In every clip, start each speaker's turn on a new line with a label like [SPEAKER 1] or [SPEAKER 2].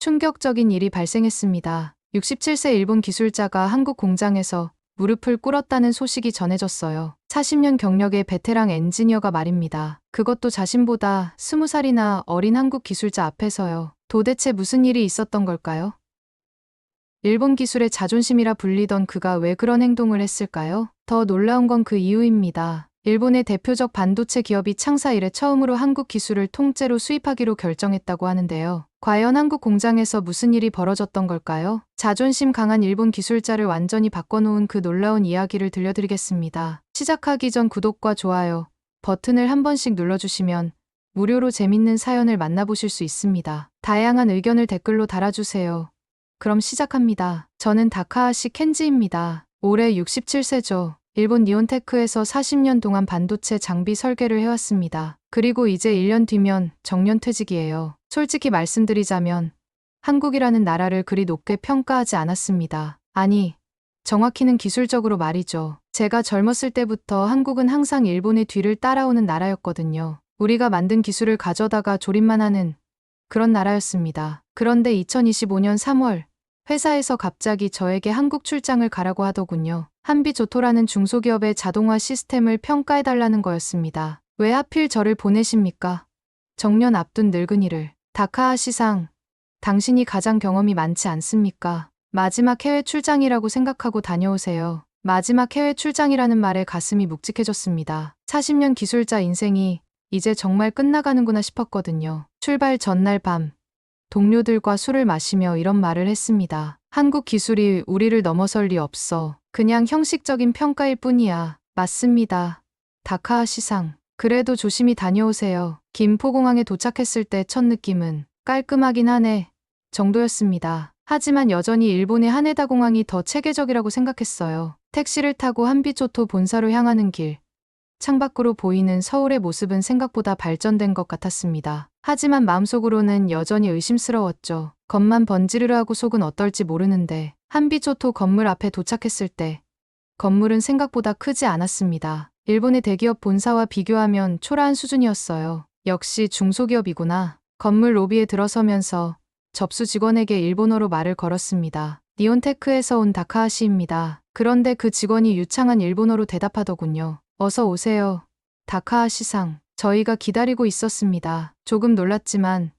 [SPEAKER 1] 충격적인 일이 발생했습니다. 67세 일본 기술자가 한국 공장에서 무릎을 꿇었다는 소식이 전해졌어요. 40년 경력의 베테랑 엔지니어가 말입니다. 그것도 자신보다 20살이나 어린 한국 기술자 앞에서요. 도대체 무슨 일이 있었던 걸까요? 일본 기술의 자존심이라 불리던 그가 왜 그런 행동을 했을까요? 더 놀라운 건 그 이유입니다. 일본의 대표적 반도체 기업이 창사 이래 처음으로 한국 기술을 통째로 수입하기로 결정했다고 하는데요. 과연 한국 공장에서 무슨 일이 벌어졌던 걸까요? 자존심 강한 일본 기술자를 완전히 바꿔놓은 그 놀라운 이야기를 들려드리겠습니다. 시작하기 전 구독과 좋아요 버튼을 한 번씩 눌러주시면 무료로 재밌는 사연을 만나보실 수 있습니다. 다양한 의견을 댓글로 달아주세요. 그럼 시작합니다. 저는 다카하시 켄지입니다. 올해 67세죠. 일본 니온테크에서 40년 동안 반도체 장비 설계를 해왔습니다. 그리고 이제 1년 뒤면 정년퇴직이에요. 솔직히 말씀드리자면 한국이라는 나라를 그리 높게 평가하지 않았습니다. 아니, 정확히는 기술적으로 말이죠. 제가 젊었을 때부터 한국은 항상 일본의 뒤를 따라오는 나라였거든요. 우리가 만든 기술을 가져다가 조립만 하는 그런 나라였습니다. 그런데 2025년 3월 회사에서 갑자기 저에게 한국 출장을 가라고 하더군요. 한비조토라는 중소기업의 자동화 시스템을 평가해달라는 거였습니다. 왜 하필 저를 보내십니까? 정년 앞둔 늙은이를. 다카하시상, 당신이 가장 경험이 많지 않습니까? 마지막 해외 출장이라고 생각하고 다녀오세요. 마지막 해외 출장이라는 말에 가슴이 묵직해졌습니다. 40년 기술자 인생이 이제 정말 끝나가는구나 싶었거든요. 출발 전날 밤, 동료들과 술을 마시며 이런 말을 했습니다. 한국 기술이 우리를 넘어설 리 없어. 그냥 형식적인 평가일 뿐이야. 맞습니다. 다카하시상. 그래도 조심히 다녀오세요. 김포공항에 도착했을 때 첫 느낌은 깔끔하긴 하네 정도였습니다. 하지만 여전히 일본의 하네다 공항이 더 체계적이라고 생각했어요. 택시를 타고 한비조토 본사로 향하는 길. 창밖으로 보이는 서울의 모습은 생각보다 발전된 것 같았습니다. 하지만 마음속으로는 여전히 의심스러웠죠. 겉만 번지르르 하고 속은 어떨지 모르는데 한비조토 건물 앞에 도착했을 때 건물은 생각보다 크지 않았습니다. 일본의 대기업 본사와 비교하면 초라한 수준이었어요. 역시 중소기업이구나. 건물 로비에 들어서면서 접수 직원에게 일본어로 말을 걸었습니다. 니온테크에서 온 다카하시입니다. 그런데 그 직원이 유창한 일본어로 대답하더군요. 어서 오세요. 다카하시상. 저희가 기다리고 있었습니다. 조금 놀랐지만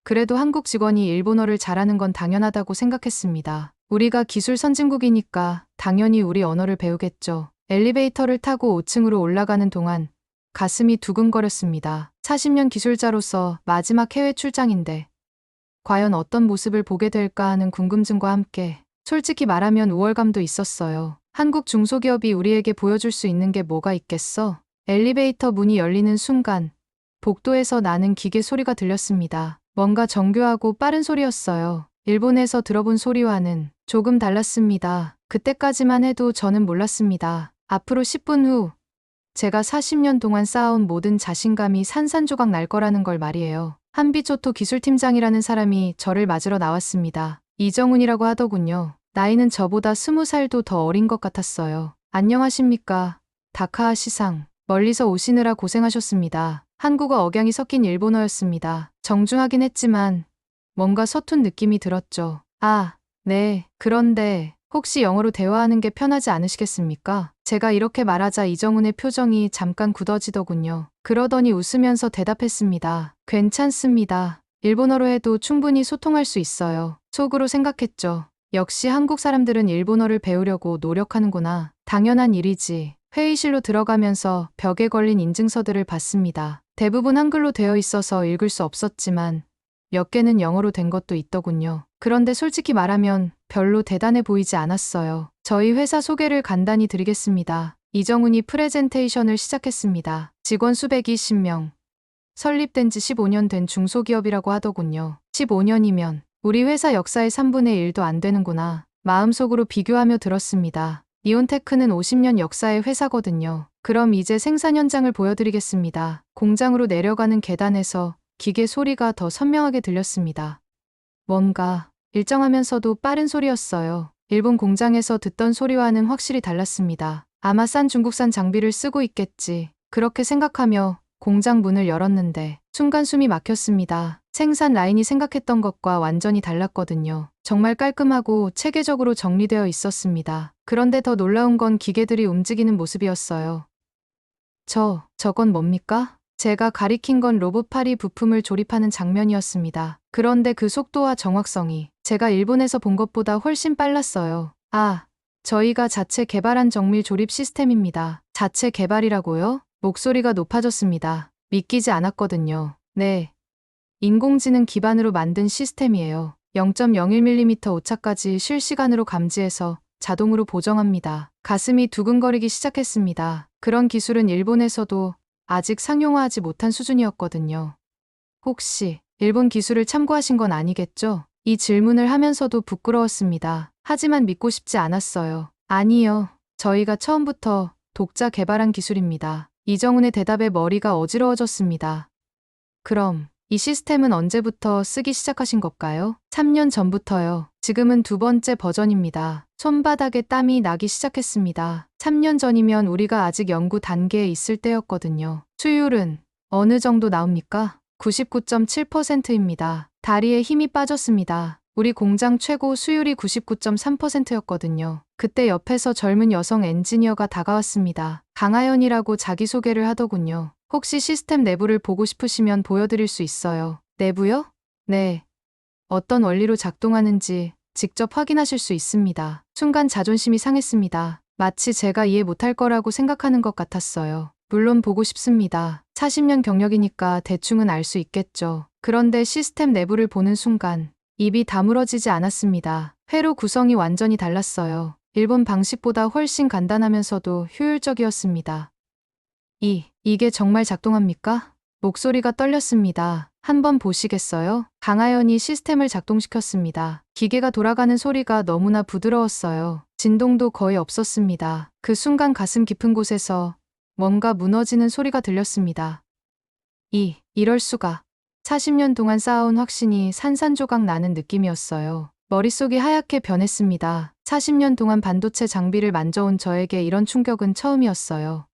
[SPEAKER 1] 그래도 한국 직원이 일본어를 잘하는 건 당연하다고 생각했습니다. 우리가 기술 선진국이니까 당연히 우리 언어를 배우겠죠. 엘리베이터를 타고 5층으로 올라가는 동안 가슴이 두근거렸습니다. 40년 기술자로서 마지막 해외 출장인데 과연 어떤 모습을 보게 될까 하는 궁금증과 함께 솔직히 말하면 우월감도 있었어요. 한국 중소기업이 우리에게 보여줄 수 있는 게 뭐가 있겠어? 엘리베이터 문이 열리는 순간 복도에서 나는 기계 소리가 들렸습니다. 뭔가 정교하고 빠른 소리였어요. 일본에서 들어본 소리와는 조금 달랐습니다. 그때까지만 해도 저는 몰랐습니다. 앞으로 10분 후 제가 40년 동안 쌓아온 모든 자신감이 산산조각 날 거라는 걸 말이에요. 한비조토 기술팀장이라는 사람이 저를 맞으러 나왔습니다. 이정훈이라고 하더군요. 나이는 저보다 20살도 더 어린 것 같았어요. 안녕하십니까. 다카하시상. 멀리서 오시느라 고생하셨습니다. 한국어 억양이 섞인 일본어였습니다. 정중하긴 했지만 뭔가 서툰 느낌이 들었죠. 아, 네. 그런데 혹시 영어로 대화하는 게 편하지 않으시겠습니까? 제가 이렇게 말하자 이정훈의 표정이 잠깐 굳어지더군요. 그러더니 웃으면서 대답했습니다. 괜찮습니다. 일본어로 해도 충분히 소통할 수 있어요. 속으로 생각했죠. 역시 한국 사람들은 일본어를 배우려고 노력하는구나. 당연한 일이지. 회의실로 들어가면서 벽에 걸린 인증서들을 봤습니다. 대부분 한글로 되어 있어서 읽을 수 없었지만 몇 개는 영어로 된 것도 있더군요. 그런데 솔직히 말하면 별로 대단해 보이지 않았어요. 저희 회사 소개를 간단히 드리겠습니다. 이정훈이 프레젠테이션을 시작했습니다. 직원 수백이 10명. 설립된 지 15년 된 중소기업이라고 하더군요. 15년이면 우리 회사 역사의 3분의 1도 안 되는구나. 마음속으로 비교하며 들었습니다. 니온테크는 50년 역사의 회사거든요. 그럼 이제 생산 현장을 보여드리겠습니다. 공장으로 내려가는 계단에서 기계 소리가 더 선명하게 들렸습니다. 뭔가 일정하면서도 빠른 소리였어요. 일본 공장에서 듣던 소리와는 확실히 달랐습니다. 아마 싼 중국산 장비를 쓰고 있겠지. 그렇게 생각하며 공장 문을 열었는데 순간 숨이 막혔습니다. 생산 라인이 생각했던 것과 완전히 달랐거든요. 정말 깔끔하고 체계적으로 정리되어 있었습니다. 그런데 더 놀라운 건 기계들이 움직이는 모습이었어요. 저건 뭡니까? 제가 가리킨 건 로봇팔이 부품을 조립하는 장면이었습니다. 그런데 그 속도와 정확성이 제가 일본에서 본 것보다 훨씬 빨랐어요. 아, 저희가 자체 개발한 정밀 조립 시스템입니다. 자체 개발이라고요? 목소리가 높아졌습니다. 믿기지 않았거든요. 네. 인공지능 기반으로 만든 시스템이에요. 0.01mm 오차까지 실시간으로 감지해서 자동으로 보정합니다. 가슴이 두근거리기 시작했습니다. 그런 기술은 일본에서도 아직 상용화하지 못한 수준이었거든요. 혹시 일본 기술을 참고하신 건 아니겠죠? 이 질문을 하면서도 부끄러웠습니다. 하지만 믿고 싶지 않았어요. 아니요. 저희가 처음부터 독자 개발한 기술입니다. 이정훈의 대답에 머리가 어지러워졌습니다. 그럼 이 시스템은 언제부터 쓰기 시작하신 걸까요? 3년 전부터요. 지금은 두 번째 버전입니다. 손바닥에 땀이 나기 시작했습니다. 3년 전이면 우리가 아직 연구 단계에 있을 때였거든요. 수율은 어느 정도 나옵니까? 99.7%입니다. 다리에 힘이 빠졌습니다. 우리 공장 최고 수율이 99.3%였거든요. 그때 옆에서 젊은 여성 엔지니어가 다가왔습니다. 강하연이라고 자기소개를 하더군요. 혹시 시스템 내부를 보고 싶으시면 보여드릴 수 있어요. 내부요? 네. 어떤 원리로 작동하는지 직접 확인하실 수 있습니다. 순간 자존심이 상했습니다. 마치 제가 이해 못할 거라고 생각하는 것 같았어요. 물론 보고 싶습니다. 40년 경력이니까 대충은 알 수 있겠죠. 그런데 시스템 내부를 보는 순간 입이 다물어지지 않았습니다. 회로 구성이 완전히 달랐어요. 일본 방식보다 훨씬 간단하면서도 효율적이었습니다. 이게 정말 작동합니까? 목소리가 떨렸습니다. 한번 보시겠어요? 강하연이 시스템을 작동시켰습니다. 기계가 돌아가는 소리가 너무나 부드러웠어요. 진동도 거의 없었습니다. 그 순간 가슴 깊은 곳에서 뭔가 무너지는 소리가 들렸습니다. 이럴 수가. 40년 동안 쌓아온 확신이 산산조각 나는 느낌이었어요. 머릿속이 하얗게 변했습니다. 40년 동안 반도체 장비를 만져온 저에게 이런 충격은 처음이었어요.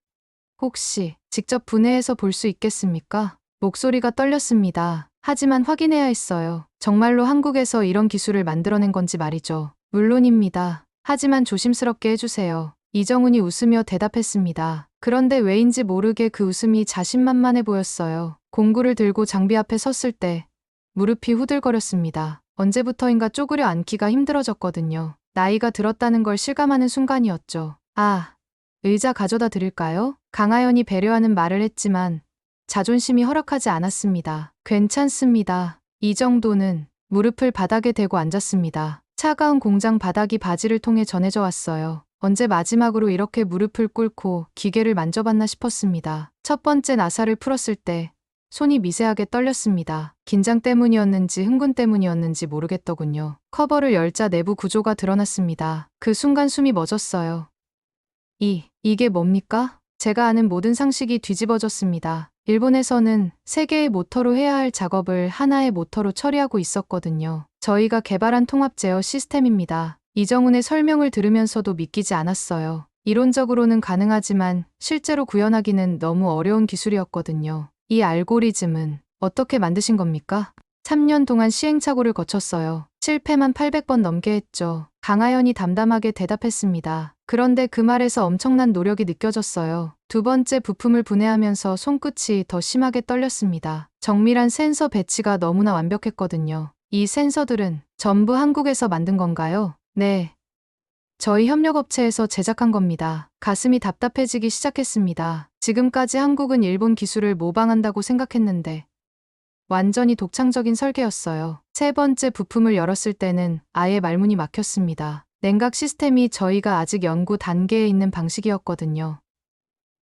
[SPEAKER 1] 혹시 직접 분해해서 볼 수 있겠습니까? 목소리가 떨렸습니다. 하지만 확인해야 했어요. 정말로 한국에서 이런 기술을 만들어낸 건지 말이죠. 물론입니다. 하지만 조심스럽게 해주세요. 이정훈이 웃으며 대답했습니다. 그런데 왜인지 모르게 그 웃음이 자신만만해 보였어요. 공구를 들고 장비 앞에 섰을 때 무릎이 후들거렸습니다. 언제부터인가 쪼그려 앉기가 힘들어졌거든요. 나이가 들었다는 걸 실감하는 순간이었죠. 의자 가져다 드릴까요? 강하연이 배려하는 말을 했지만 자존심이 허락하지 않았습니다. 괜찮습니다. 이 정도는. 무릎을 바닥에 대고 앉았습니다. 차가운 공장 바닥이 바지를 통해 전해져 왔어요. 언제 마지막으로 이렇게 무릎을 꿇고 기계를 만져봤나 싶었습니다. 첫 번째 나사를 풀었을 때 손이 미세하게 떨렸습니다. 긴장 때문이었는지 흥분 때문이었는지 모르겠더군요. 커버를 열자 내부 구조가 드러났습니다. 그 순간 숨이 멎었어요. 이게 뭡니까? 제가 아는 모든 상식이 뒤집어졌습니다. 일본에서는 세 개의 모터로 해야 할 작업을 하나의 모터로 처리하고 있었거든요. 저희가 개발한 통합 제어 시스템입니다. 이정훈의 설명을 들으면서도 믿기지 않았어요. 이론적으로는 가능하지만 실제로 구현하기는 너무 어려운 기술이었거든요. 이 알고리즘은 어떻게 만드신 겁니까? 3년 동안 시행착오를 거쳤어요. 실패만 800번 넘게 했죠. 강하연이 담담하게 대답했습니다. 그런데 그 말에서 엄청난 노력이 느껴졌어요. 두 번째 부품을 분해하면서 손끝이 더 심하게 떨렸습니다. 정밀한 센서 배치가 너무나 완벽했거든요. 이 센서들은 전부 한국에서 만든 건가요? 네. 저희 협력업체에서 제작한 겁니다. 가슴이 답답해지기 시작했습니다. 지금까지 한국은 일본 기술을 모방한다고 생각했는데 완전히 독창적인 설계였어요. 세 번째 부품을 열었을 때는 아예 말문이 막혔습니다. 냉각 시스템이 저희가 아직 연구 단계에 있는 방식이었거든요.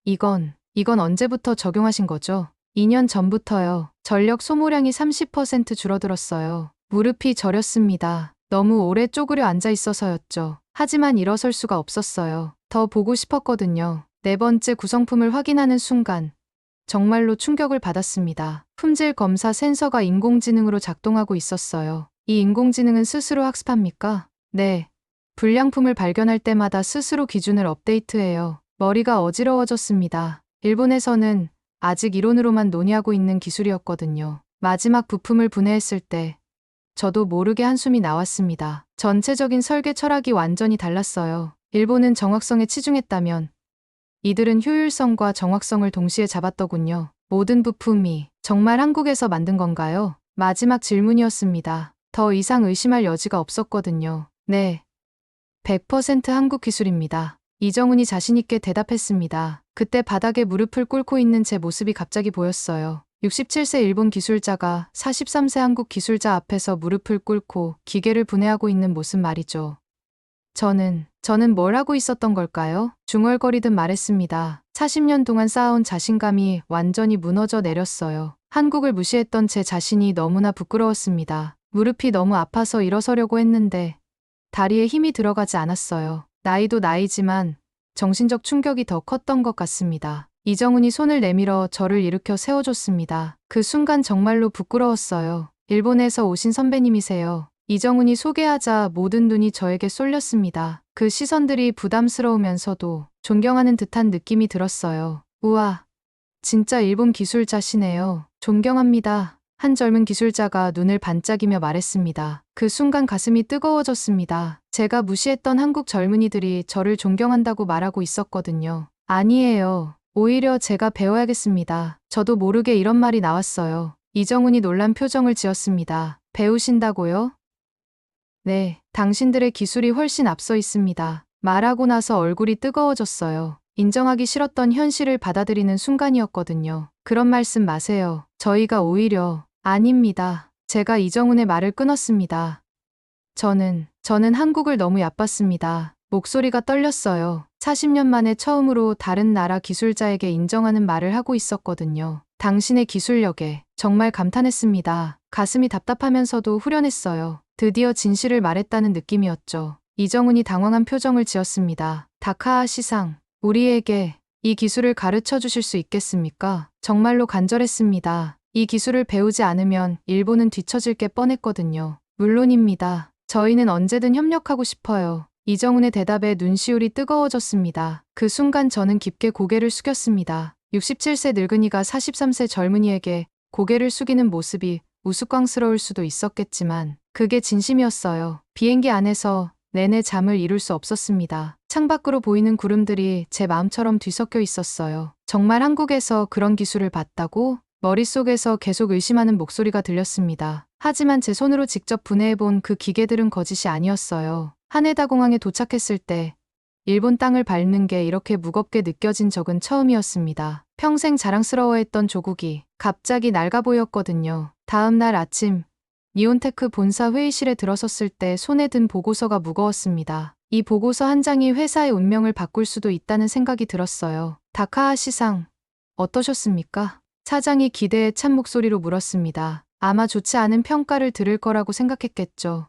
[SPEAKER 1] 이건 언제부터 적용하신 거죠? 2년 전부터요. 전력 소모량이 30% 줄어들었어요. 무릎이 저렸습니다. 너무 오래 쪼그려 앉아 있어서였죠. 하지만 일어설 수가 없었어요. 더 보고 싶었거든요. 네 번째 구성품을 확인하는 순간 정말로 충격을 받았습니다. 품질 검사 센서가 인공지능으로 작동하고 있었어요. 이 인공지능은 스스로 학습합니까? 네. 불량품을 발견할 때마다 스스로 기준을 업데이트해요. 머리가 어지러워졌습니다. 일본에서는 아직 이론으로만 논의하고 있는 기술이었거든요. 마지막 부품을 분해했을 때 저도 모르게 한숨이 나왔습니다. 전체적인 설계 철학이 완전히 달랐어요. 일본은 정확성에 치중했다면 이들은 효율성과 정확성을 동시에 잡았더군요. 모든 부품이 정말 한국에서 만든 건가요? 마지막 질문이었습니다. 더 이상 의심할 여지가 없었거든요. 네, 100% 한국 기술입니다. 이정훈이 자신있게 대답했습니다. 그때 바닥에 무릎을 꿇고 있는 제 모습이 갑자기 보였어요. 67세 일본 기술자가 43세 한국 기술자 앞에서 무릎을 꿇고 기계를 분해하고 있는 모습 말이죠. 저는 뭘 하고 있었던 걸까요? 중얼거리듯 말했습니다. 40년 동안 쌓아온 자신감이 완전히 무너져 내렸어요. 한국을 무시했던 제 자신이 너무나 부끄러웠습니다. 무릎이 너무 아파서 일어서려고 했는데 다리에 힘이 들어가지 않았어요. 나이도 나이지만 정신적 충격이 더 컸던 것 같습니다. 이정훈이 손을 내밀어 저를 일으켜 세워줬습니다. 그 순간 정말로 부끄러웠어요. 일본에서 오신 선배님이세요. 이정훈이 소개하자 모든 눈이 저에게 쏠렸습니다. 그 시선들이 부담스러우면서도 존경하는 듯한 느낌이 들었어요. 우와, 진짜 일본 기술자시네요. 존경합니다. 한 젊은 기술자가 눈을 반짝이며 말했습니다. 그 순간 가슴이 뜨거워졌습니다. 제가 무시했던 한국 젊은이들이 저를 존경한다고 말하고 있었거든요. 아니에요. 오히려 제가 배워야겠습니다. 저도 모르게 이런 말이 나왔어요. 이정훈이 놀란 표정을 지었습니다. 배우신다고요? 네, 당신들의 기술이 훨씬 앞서 있습니다. 말하고 나서 얼굴이 뜨거워졌어요. 인정하기 싫었던 현실을 받아들이는 순간이었거든요. 그런 말씀 마세요. 저희가 오히려 아닙니다. 제가 이정훈의 말을 끊었습니다. 저는 한국을 너무 얕봤습니다. 목소리가 떨렸어요. 40년 만에 처음으로 다른 나라 기술자에게 인정하는 말을 하고 있었거든요. 당신의 기술력에 정말 감탄했습니다. 가슴이 답답하면서도 후련했어요. 드디어 진실을 말했다는 느낌이었죠. 이정훈이 당황한 표정을 지었습니다. 다카하시-상, 우리에게 이 기술을 가르쳐 주실 수 있겠습니까? 정말로 간절했습니다. 이 기술을 배우지 않으면 일본은 뒤처질 게 뻔했거든요. 물론입니다. 저희는 언제든 협력하고 싶어요. 이정훈의 대답에 눈시울이 뜨거워졌습니다. 그 순간 저는 깊게 고개를 숙였습니다. 67세 늙은이가 43세 젊은이에게 고개를 숙이는 모습이 우스꽝스러울 수도 있었겠지만 그게 진심이었어요. 비행기 안에서 내내 잠을 이룰 수 없었습니다. 창밖으로 보이는 구름들이 제 마음처럼 뒤섞여 있었어요. 정말 한국에서 그런 기술을 봤다고? 머릿속에서 계속 의심하는 목소리가 들렸습니다. 하지만 제 손으로 직접 분해해본 그 기계들은 거짓이 아니었어요. 하네다 공항에 도착했을 때 일본 땅을 밟는 게 이렇게 무겁게 느껴진 적은 처음이었습니다. 평생 자랑스러워했던 조국이 갑자기 낡아 보였거든요. 다음 날 아침 니온테크 본사 회의실에 들어섰을 때 손에 든 보고서가 무거웠습니다. 이 보고서 한 장이 회사의 운명을 바꿀 수도 있다는 생각이 들었어요. 다카하시-상, 어떠셨습니까? 사장이 기대에 찬 목소리로 물었습니다. 아마 좋지 않은 평가를 들을 거라고 생각했겠죠.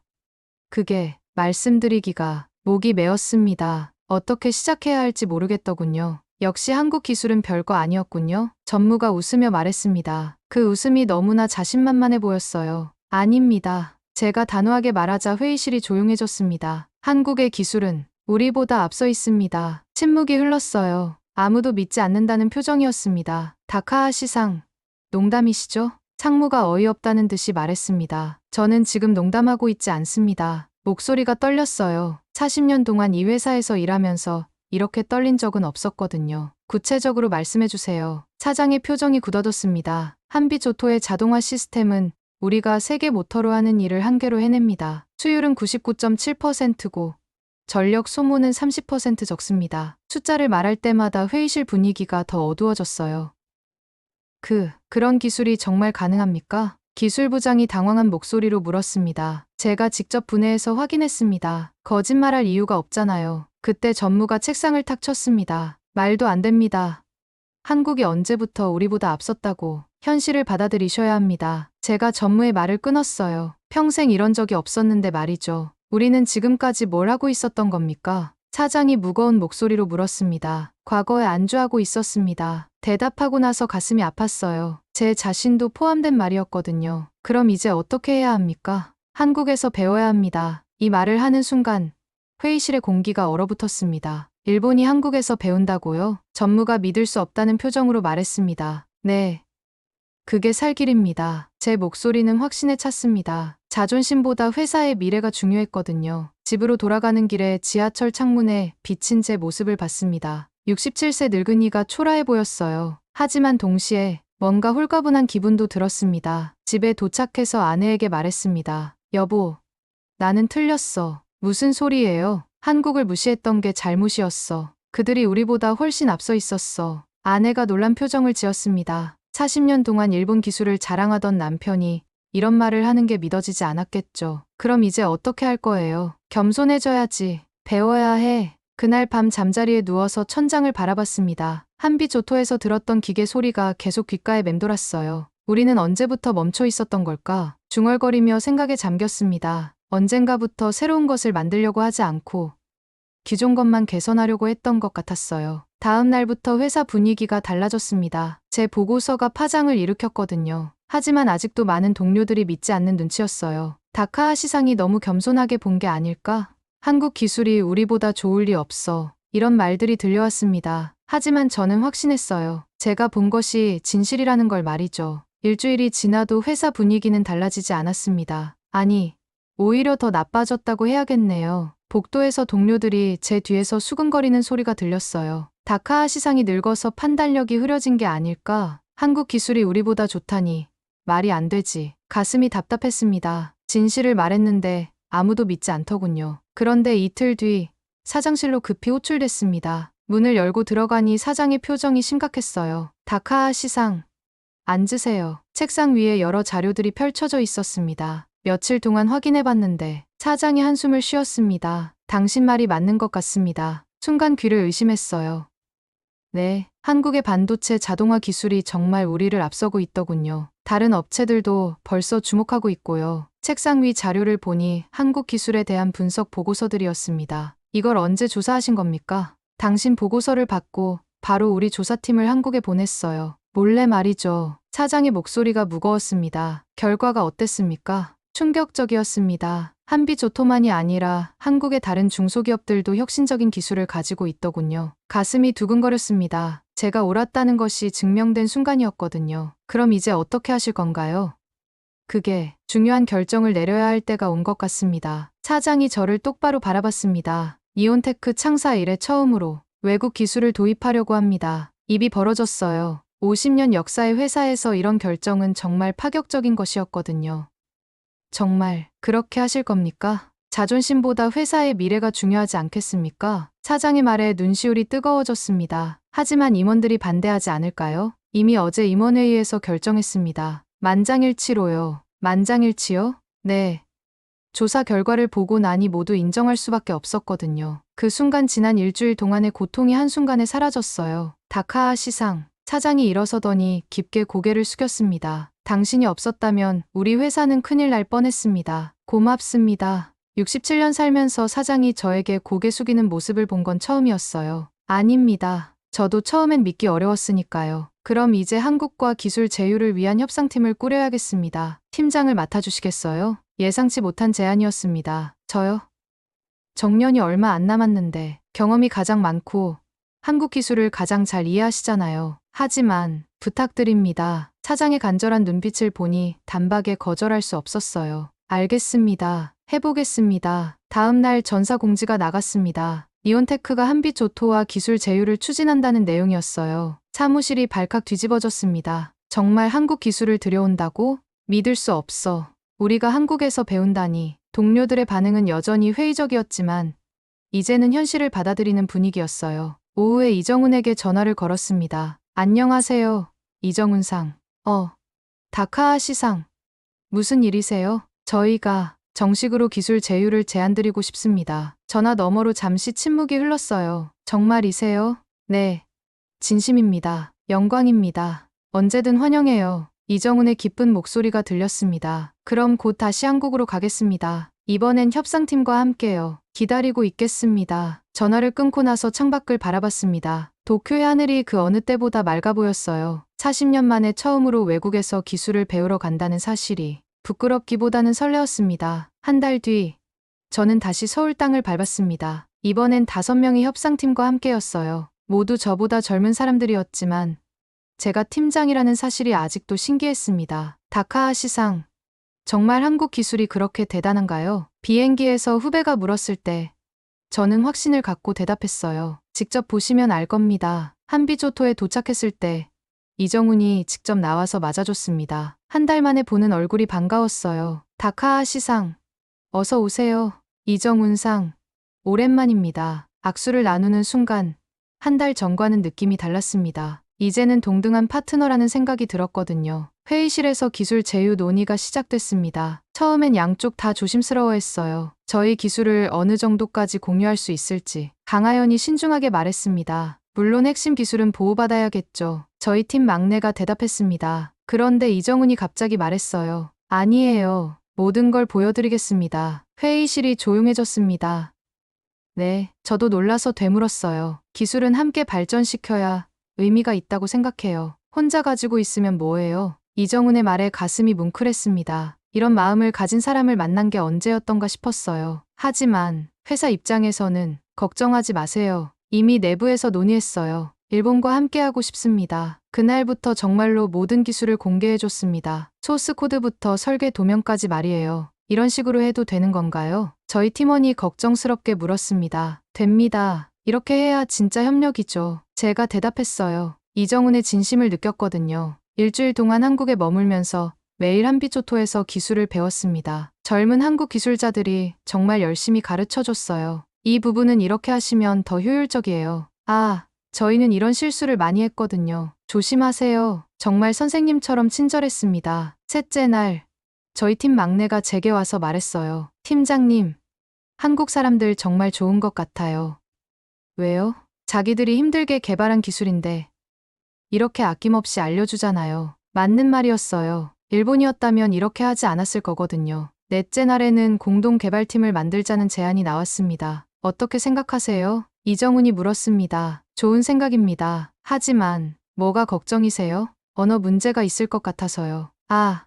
[SPEAKER 1] 그게 말씀드리기가 목이 메었습니다. 어떻게 시작해야 할지 모르겠더군요. 역시 한국 기술은 별거 아니었군요. 전무가 웃으며 말했습니다. 그 웃음이 너무나 자신만만해 보였어요. 아닙니다. 제가 단호하게 말하자 회의실이 조용해졌습니다. 한국의 기술은 우리보다 앞서 있습니다. 침묵이 흘렀어요. 아무도 믿지 않는다는 표정이었습니다. 다카하시-상, 농담이시죠? 상무가 어이없다는 듯이 말했습니다. 저는 지금 농담하고 있지 않습니다. 목소리가 떨렸어요. 40년 동안 이 회사에서 일하면서 이렇게 떨린 적은 없었거든요. 구체적으로 말씀해주세요. 사장의 표정이 굳어졌습니다. 한빛오토의 자동화 시스템은 우리가 세계 모터로 하는 일을 한 개로 해냅니다. 수율은 99.7%고 전력 소모는 30% 적습니다. 숫자를 말할 때마다 회의실 분위기가 더 어두워졌어요. 그런 기술이 정말 가능합니까? 기술부장이 당황한 목소리로 물었습니다. 제가 직접 분해해서 확인했습니다. 거짓말할 이유가 없잖아요. 그때 전무가 책상을 탁 쳤습니다. 말도 안 됩니다. 한국이 언제부터 우리보다 앞섰다고. 현실을 받아들이셔야 합니다. 제가 전무의 말을 끊었어요. 평생 이런 적이 없었는데 말이죠. 우리는 지금까지 뭘 하고 있었던 겁니까? 사장이 무거운 목소리로 물었습니다. 과거에 안주하고 있었습니다. 대답하고 나서 가슴이 아팠어요. 제 자신도 포함된 말이었거든요. 그럼 이제 어떻게 해야 합니까? 한국에서 배워야 합니다. 이 말을 하는 순간 회의실의 공기가 얼어붙었습니다. 일본이 한국에서 배운다고요? 전무가 믿을 수 없다는 표정으로 말했습니다. 네. 그게 살 길입니다. 제 목소리는 확신에 찼습니다. 자존심보다 회사의 미래가 중요했거든요. 집으로 돌아가는 길에 지하철 창문에 비친 제 모습을 봤습니다. 67세 늙은이가 초라해 보였어요. 하지만 동시에 뭔가 홀가분한 기분도 들었습니다. 집에 도착해서 아내에게 말했습니다. 여보, 나는 틀렸어. 무슨 소리예요? 한국을 무시했던 게 잘못이었어. 그들이 우리보다 훨씬 앞서 있었어. 아내가 놀란 표정을 지었습니다. 40년 동안 일본 기술을 자랑하던 남편이 이런 말을 하는 게 믿어지지 않았겠죠. 그럼 이제 어떻게 할 거예요? 겸손해져야지. 배워야 해. 그날 밤 잠자리에 누워서 천장을 바라봤습니다. 한비조토에서 들었던 기계 소리가 계속 귓가에 맴돌았어요. 우리는 언제부터 멈춰 있었던 걸까? 중얼거리며 생각에 잠겼습니다. 언젠가부터 새로운 것을 만들려고 하지 않고 기존 것만 개선하려고 했던 것 같았어요. 다음 날부터 회사 분위기가 달라졌습니다. 제 보고서가 파장을 일으켰거든요. 하지만 아직도 많은 동료들이 믿지 않는 눈치였어요. 다카하시상이 너무 겸손하게 본 게 아닐까? 한국 기술이 우리보다 좋을 리 없어. 이런 말들이 들려왔습니다. 하지만 저는 확신했어요. 제가 본 것이 진실이라는 걸 말이죠. 일주일이 지나도 회사 분위기는 달라지지 않았습니다. 아니, 오히려 더 나빠졌다고 해야겠네요. 복도에서 동료들이 제 뒤에서 수근거리는 소리가 들렸어요. 다카하시상이 늙어서 판단력이 흐려진 게 아닐까? 한국 기술이 우리보다 좋다니. 말이 안 되지. 가슴이 답답했습니다. 진실을 말했는데 아무도 믿지 않더군요. 그런데 이틀 뒤 사장실로 급히 호출됐습니다. 문을 열고 들어가니 사장의 표정이 심각했어요. 다카하시상, 앉으세요. 책상 위에 여러 자료들이 펼쳐져 있었습니다. 며칠 동안 확인해봤는데 사장이 한숨을 쉬었습니다. 당신 말이 맞는 것 같습니다. 순간 귀를 의심했어요. 네, 한국의 반도체 자동화 기술이 정말 우리를 앞서고 있더군요. 다른 업체들도 벌써 주목하고 있고요. 책상 위 자료를 보니 한국 기술에 대한 분석 보고서들이었습니다. 이걸 언제 조사하신 겁니까? 당신 보고서를 받고 바로 우리 조사팀을 한국에 보냈어요. 몰래 말이죠. 사장의 목소리가 무거웠습니다. 결과가 어땠습니까? 충격적이었습니다. 한비조토만이 아니라 한국의 다른 중소기업들도 혁신적인 기술을 가지고 있더군요. 가슴이 두근거렸습니다. 제가 옳았다는 것이 증명된 순간이었거든요. 그럼 이제 어떻게 하실 건가요? 그게 중요한 결정을 내려야 할 때가 온 것 같습니다. 사장이 저를 똑바로 바라봤습니다. 이온테크 창사 이래 처음으로 외국 기술을 도입하려고 합니다. 입이 벌어졌어요. 50년 역사의 회사에서 이런 결정은 정말 파격적인 것이었거든요. 정말 그렇게 하실 겁니까? 자존심보다 회사의 미래가 중요하지 않겠습니까? 사장의 말에 눈시울이 뜨거워졌습니다. 하지만 임원들이 반대하지 않을까요? 이미 어제 임원회의에서 결정했습니다. 만장일치로요. 만장일치요? 네. 조사 결과를 보고 나니 모두 인정할 수밖에 없었거든요. 그 순간 지난 일주일 동안의 고통이 한순간에 사라졌어요. 다카하시상, 사장이 일어서더니 깊게 고개를 숙였습니다. 당신이 없었다면 우리 회사는 큰일 날 뻔했습니다. 고맙습니다. 67년 살면서 사장이 저에게 고개 숙이는 모습을 본 건 처음이었어요. 아닙니다. 저도 처음엔 믿기 어려웠으니까요. 그럼 이제 한국과 기술 제휴를 위한 협상팀을 꾸려야겠습니다. 팀장을 맡아주시겠어요? 예상치 못한 제안이었습니다. 저요? 정년이 얼마 안 남았는데 경험이 가장 많고 한국 기술을 가장 잘 이해하시잖아요. 하지만 부탁드립니다. 사장의 간절한 눈빛을 보니 단박에 거절할 수 없었어요. 알겠습니다. 해보겠습니다. 다음 날 전사 공지가 나갔습니다. 이온테크가 한빛조토와 기술 제휴를 추진한다는 내용이었어요. 사무실이 발칵 뒤집어졌습니다. 정말 한국 기술을 들여온다고? 믿을 수 없어. 우리가 한국에서 배운다니. 동료들의 반응은 여전히 회의적이었지만 이제는 현실을 받아들이는 분위기였어요. 오후에 이정훈에게 전화를 걸었습니다. 안녕하세요. 이정훈 상. 다카하시 상. 무슨 일이세요? 저희가 정식으로 기술 제휴를 제안드리고 싶습니다. 전화 너머로 잠시 침묵이 흘렀어요. 정말이세요? 네. 진심입니다. 영광입니다. 언제든 환영해요. 이정훈의 기쁜 목소리가 들렸습니다. 그럼 곧 다시 한국으로 가겠습니다. 이번엔 협상팀과 함께요. 기다리고 있겠습니다. 전화를 끊고 나서 창밖을 바라봤습니다. 도쿄의 하늘이 그 어느 때보다 맑아 보였어요. 40년 만에 처음으로 외국에서 기술을 배우러 간다는 사실이 부끄럽기보다는 설레었습니다. 한 달 뒤, 저는 다시 서울 땅을 밟았습니다. 이번엔 5명의 협상팀과 함께였어요. 모두 저보다 젊은 사람들이었지만 제가 팀장이라는 사실이 아직도 신기했습니다. 다카하시-상, 정말 한국 기술이 그렇게 대단한가요? 비행기에서 후배가 물었을 때 저는 확신을 갖고 대답했어요. 직접 보시면 알 겁니다. 한비조토에 도착했을 때 이정훈이 직접 나와서 맞아줬습니다. 한 달 만에 보는 얼굴이 반가웠어요. 다카하시-상, 어서 오세요. 이정훈-상, 오랜만입니다. 악수를 나누는 순간 한 달 전과는 느낌이 달랐습니다. 이제는 동등한 파트너라는 생각이 들었거든요. 회의실에서 기술 제휴 논의가 시작됐습니다. 처음엔 양쪽 다 조심스러워했어요. 저희 기술을 어느 정도까지 공유할 수 있을지. 강하연이 신중하게 말했습니다. 물론 핵심 기술은 보호받아야겠죠. 저희 팀 막내가 대답했습니다. 그런데 이정훈이 갑자기 말했어요. 아니에요. 모든 걸 보여드리겠습니다. 회의실이 조용해졌습니다. 네, 저도 놀라서 되물었어요. 기술은 함께 발전시켜야 의미가 있다고 생각해요. 혼자 가지고 있으면 뭐해요? 이정훈의 말에 가슴이 뭉클했습니다. 이런 마음을 가진 사람을 만난 게 언제였던가 싶었어요. 하지만 회사 입장에서는 걱정하지 마세요. 이미 내부에서 논의했어요. 일본과 함께하고 싶습니다. 그날부터 정말로 모든 기술을 공개해줬습니다. 소스 코드부터 설계 도면까지 말이에요. 이런 식으로 해도 되는 건가요? 저희 팀원이 걱정스럽게 물었습니다. 됩니다. 이렇게 해야 진짜 협력이죠. 제가 대답했어요. 이정훈의 진심을 느꼈거든요. 일주일 동안 한국에 머물면서 매일 한비조토에서 기술을 배웠습니다. 젊은 한국 기술자들이 정말 열심히 가르쳐줬어요. 이 부분은 이렇게 하시면 더 효율적이에요. 아, 저희는 이런 실수를 많이 했거든요. 조심하세요. 정말 선생님처럼 친절했습니다. 셋째 날, 저희 팀 막내가 제게 와서 말했어요. 팀장님, 한국 사람들 정말 좋은 것 같아요. 왜요? 자기들이 힘들게 개발한 기술인데 이렇게 아낌없이 알려주잖아요. 맞는 말이었어요. 일본이었다면 이렇게 하지 않았을 거거든요. 넷째 날에는 공동 개발팀을 만들자는 제안이 나왔습니다. 어떻게 생각하세요? 이정훈이 물었습니다. 좋은 생각입니다. 하지만 뭐가 걱정이세요? 언어 문제가 있을 것 같아서요. 아,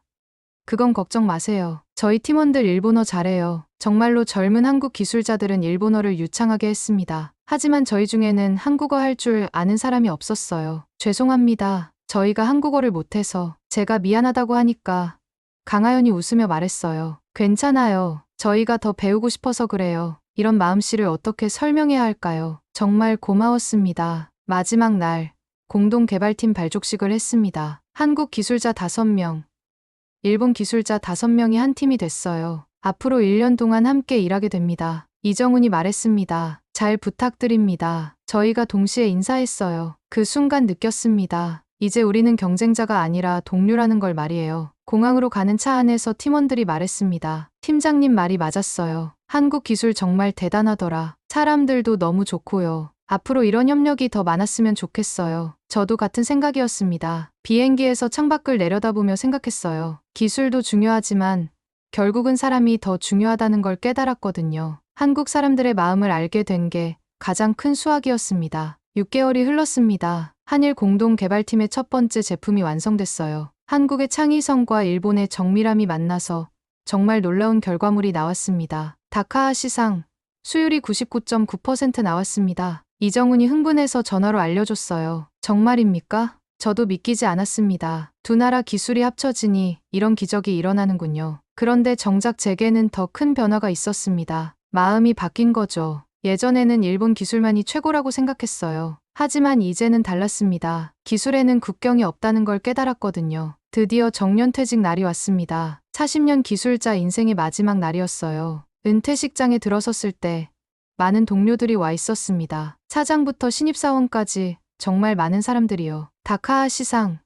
[SPEAKER 1] 그건 걱정 마세요. 저희 팀원들 일본어 잘해요. 정말로 젊은 한국 기술자들은 일본어를 유창하게 했습니다. 하지만 저희 중에는 한국어 할 줄 아는 사람이 없었어요. 죄송합니다. 저희가 한국어를 못해서. 제가 미안하다고 하니까 강하연이 웃으며 말했어요. 괜찮아요. 저희가 더 배우고 싶어서 그래요. 이런 마음씨를 어떻게 설명해야 할까요? 정말 고마웠습니다. 마지막 날, 공동 개발팀 발족식을 했습니다. 한국 기술자 5명, 일본 기술자 5명이 한 팀이 됐어요. 앞으로 1년 동안 함께 일하게 됩니다. 이정훈이 말했습니다. 잘 부탁드립니다. 저희가 동시에 인사했어요. 그 순간 느꼈습니다. 이제 우리는 경쟁자가 아니라 동료라는 걸 말이에요. 공항으로 가는 차 안에서 팀원들이 말했습니다. 팀장님 말이 맞았어요. 한국 기술 정말 대단하더라. 사람들도 너무 좋고요. 앞으로 이런 협력이 더 많았으면 좋겠어요. 저도 같은 생각이었습니다. 비행기에서 창밖을 내려다보며 생각했어요. 기술도 중요하지만 결국은 사람이 더 중요하다는 걸 깨달았거든요. 한국 사람들의 마음을 알게 된 게 가장 큰 수확이었습니다. 6개월이 흘렀습니다. 한일 공동 개발팀의 첫 번째 제품이 완성됐어요. 한국의 창의성과 일본의 정밀함이 만나서 정말 놀라운 결과물이 나왔습니다. 다카하시-상, 수율이 99.9% 나왔습니다. 이정훈이 흥분해서 전화로 알려줬어요. 정말입니까? 저도 믿기지 않았습니다. 두 나라 기술이 합쳐지니 이런 기적이 일어나는군요. 그런데 정작 제게는 더 큰 변화가 있었습니다. 마음이 바뀐 거죠. 예전에는 일본 기술만이 최고라고 생각했어요. 하지만 이제는 달랐습니다. 기술에는 국경이 없다는 걸 깨달았거든요. 드디어 정년퇴직 날이 왔습니다. 40년 기술자 인생의 마지막 날이었어요. 은퇴식장에 들어섰을 때 많은 동료들이 와 있었습니다. 사장부터 신입사원까지 정말 많은 사람들이요. 다카하시-상,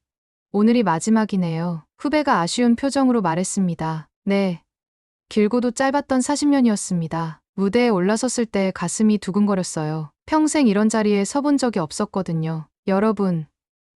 [SPEAKER 1] 오늘이 마지막이네요. 후배가 아쉬운 표정으로 말했습니다. 네. 길고도 짧았던 40년이었습니다. 무대에 올라섰을 때 가슴이 두근거렸어요. 평생 이런 자리에 서본 적이 없었거든요. 여러분,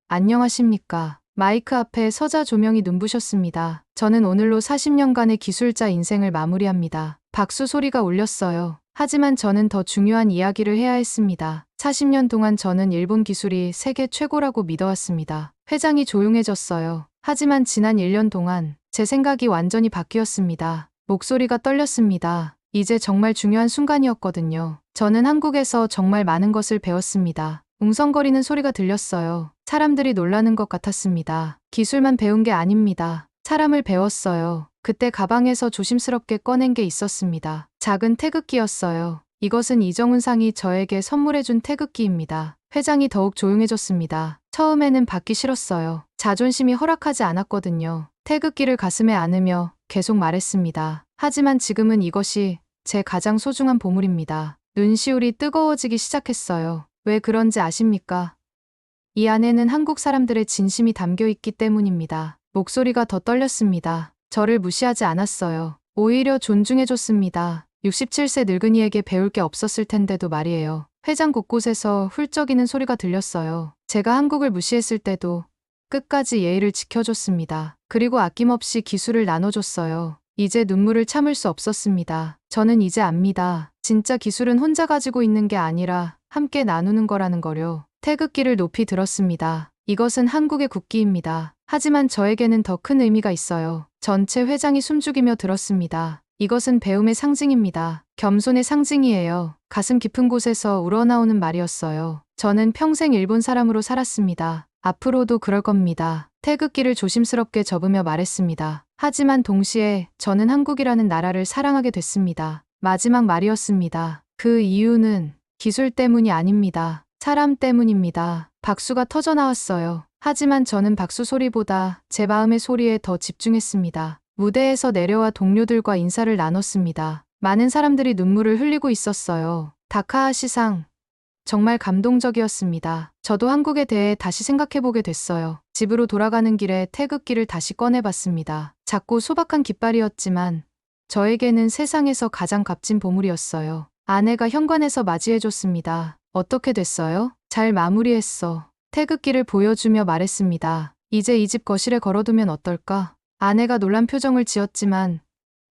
[SPEAKER 1] 안녕하십니까? 마이크 앞에 서자 조명이 눈부셨습니다. 저는 오늘로 40년간의 기술자 인생을 마무리합니다. 박수 소리가 울렸어요. 하지만 저는 더 중요한 이야기를 해야 했습니다. 40년 동안 저는 일본 기술이 세계 최고라고 믿어왔습니다. 회장이 조용해졌어요. 하지만 지난 1년 동안 제 생각이 완전히 바뀌었습니다. 목소리가 떨렸습니다. 이제 정말 중요한 순간이었거든요. 저는 한국에서 정말 많은 것을 배웠습니다. 웅성거리는 소리가 들렸어요. 사람들이 놀라는 것 같았습니다. 기술만 배운 게 아닙니다. 사람을 배웠어요. 그때 가방에서 조심스럽게 꺼낸 게 있었습니다. 작은 태극기였어요. 이것은 이정훈 상이 저에게 선물해준 태극기입니다. 회장이 더욱 조용해졌습니다. 처음에는 받기 싫었어요. 자존심이 허락하지 않았거든요. 태극기를 가슴에 안으며 계속 말했습니다. 하지만 지금은 이것이 제 가장 소중한 보물입니다. 눈시울이 뜨거워지기 시작했어요. 왜 그런지 아십니까? 이 안에는 한국 사람들의 진심이 담겨 있기 때문입니다. 목소리가 더 떨렸습니다. 저를 무시하지 않았어요. 오히려 존중해줬습니다. 67세 늙은이에게 배울 게 없었을 텐데도 말이에요. 회장 곳곳에서 훌쩍이는 소리가 들렸어요. 제가 한국을 무시했을 때도 끝까지 예의를 지켜줬습니다. 그리고 아낌없이 기술을 나눠줬어요. 이제 눈물을 참을 수 없었습니다. 저는 이제 압니다. 진짜 기술은 혼자 가지고 있는 게 아니라 함께 나누는 거라는 거요. 태극기를 높이 들었습니다. 이것은 한국의 국기입니다. 하지만 저에게는 더 큰 의미가 있어요. 전체 회장이 숨죽이며 들었습니다. 이것은 배움의 상징입니다. 겸손의 상징이에요. 가슴 깊은 곳에서 우러나오는 말이었어요. 저는 평생 일본 사람으로 살았습니다. 앞으로도 그럴 겁니다. 태극기를 조심스럽게 접으며 말했습니다. 하지만 동시에 저는 한국이라는 나라를 사랑하게 됐습니다. 마지막 말이었습니다. 그 이유는 기술 때문이 아닙니다. 사람 때문입니다. 박수가 터져 나왔어요. 하지만 저는 박수 소리보다 제 마음의 소리에 더 집중했습니다. 무대에서 내려와 동료들과 인사를 나눴습니다. 많은 사람들이 눈물을 흘리고 있었어요. 다카하시상, 정말 감동적이었습니다. 저도 한국에 대해 다시 생각해보게 됐어요. 집으로 돌아가는 길에 태극기를 다시 꺼내봤습니다. 작고 소박한 깃발이었지만 저에게는 세상에서 가장 값진 보물이었어요. 아내가 현관에서 맞이해줬습니다. 어떻게 됐어요? 잘 마무리했어. 태극기를 보여주며 말했습니다. 이제 이 집 거실에 걸어두면 어떨까? 아내가 놀란 표정을 지었지만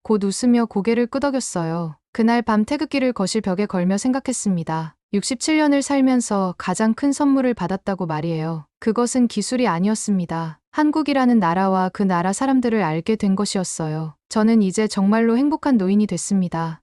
[SPEAKER 1] 곧 웃으며 고개를 끄덕였어요. 그날 밤 태극기를 거실 벽에 걸며 생각했습니다. 67년을 살면서 가장 큰 선물을 받았다고 말이에요. 그것은 기술이 아니었습니다. 한국이라는 나라와 그 나라 사람들을 알게 된 것이었어요. 저는 이제 정말로 행복한 노인이 됐습니다.